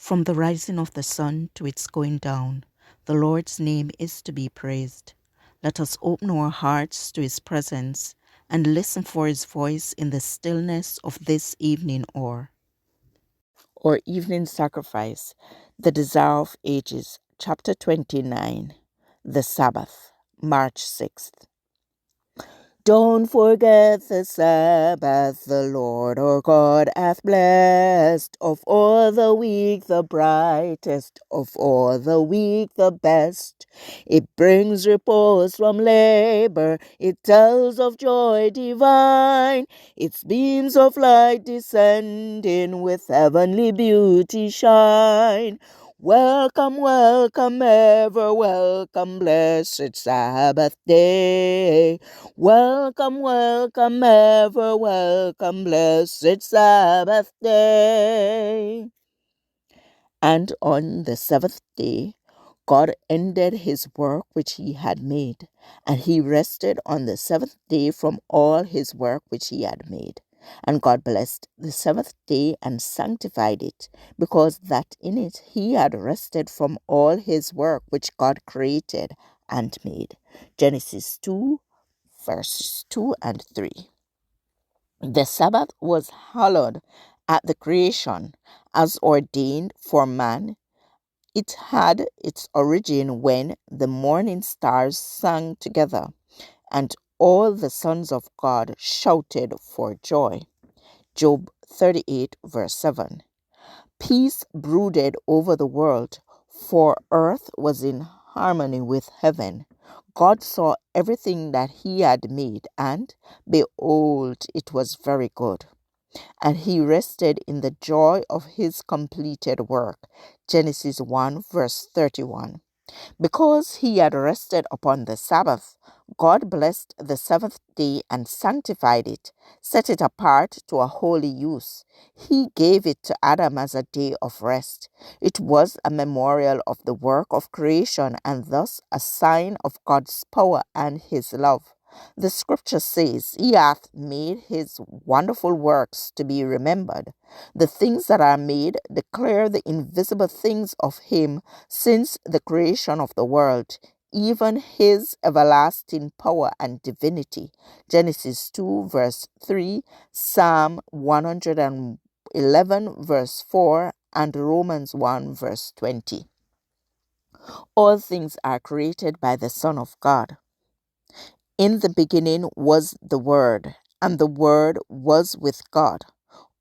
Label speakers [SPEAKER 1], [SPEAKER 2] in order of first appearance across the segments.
[SPEAKER 1] From the rising of the sun to its going down, the Lord's name is to be praised. Let us open our hearts to his presence and listen for his voice in the stillness of this evening hour. Or evening sacrifice, the desire of ages, chapter 29, the Sabbath, March 6th. Don't forget the Sabbath the Lord our God hath blessed. Of all the week the brightest, of all the week the best. It brings repose from labor, it tells of joy divine. Its beams of light descending with heavenly beauty shine. Welcome, welcome, ever welcome, blessed Sabbath day. Welcome, welcome, ever welcome, blessed Sabbath day. And on the seventh day, God ended his work which he had made, and he rested on the seventh day from all his work which he had made. And God blessed the seventh day and sanctified it, because that in it he had rested from all his work which God created and made. Genesis 2, verses 2 and 3. The Sabbath was hallowed at the creation as ordained for man. It had its origin when the morning stars sang together and all the sons of God shouted for joy. Job 38, verse 7. Peace brooded over the world, for earth was in harmony with heaven. God saw everything that he had made, and behold, it was very good. And he rested in the joy of his completed work. Genesis 1, verse 31. Because he had rested upon the Sabbath, God blessed the seventh day and sanctified it, set it apart to a holy use. He gave it to Adam as a day of rest. It was a memorial of the work of creation and thus a sign of God's power and his love. The scripture says, he hath made his wonderful works to be remembered. The things that are made declare the invisible things of him since the creation of the world, even his everlasting power and divinity. Genesis 2, verse 3, Psalm 111, verse 4, and Romans 1, verse 20. All things are created by the Son of God. In the beginning was the Word, and the Word was with God.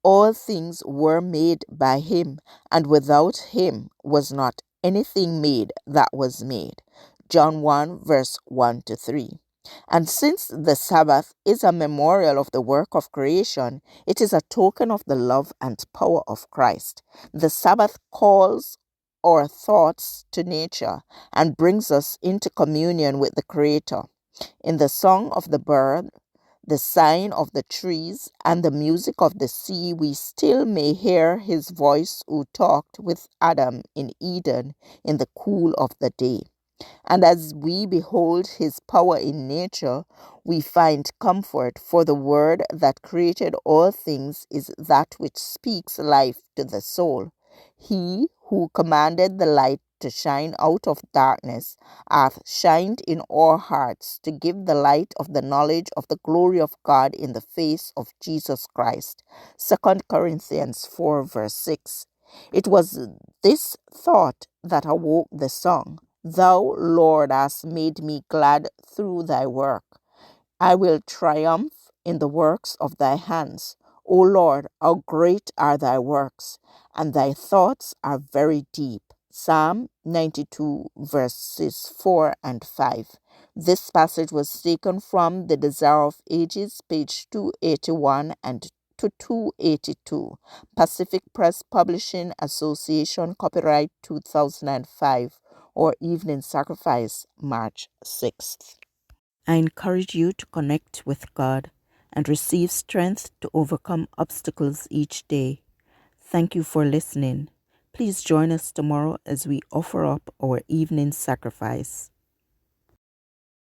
[SPEAKER 1] All things were made by him, and without him was not anything made that was made. John 1, verse 1 to 3. And since the Sabbath is a memorial of the work of creation, it is a token of the love and power of Christ. The Sabbath calls our thoughts to nature and brings us into communion with the Creator. In the song of the bird, the sign of the trees, and the music of the sea, we still may hear his voice who talked with Adam in Eden in the cool of the day. And as we behold his power in nature, we find comfort, for the word that created all things is that which speaks life to the soul. He who commanded the light to shine out of darkness hath shined in our hearts to give the light of the knowledge of the glory of God in the face of Jesus Christ. 2 Corinthians 4, verse 6. It was this thought that awoke the song. Thou, Lord, hast made me glad through thy work. I will triumph in the works of thy hands. O Lord, how great are thy works, and thy thoughts are very deep. Psalm 92, verses 4 and 5. This passage was taken from The Desire of Ages, page 281 and to 282. Pacific Press Publishing Association, copyright 2005, or Evening Sacrifice, March 6th. I encourage you to connect with God and receive strength to overcome obstacles each day. Thank you for listening. Please join us tomorrow as we offer up our evening sacrifice.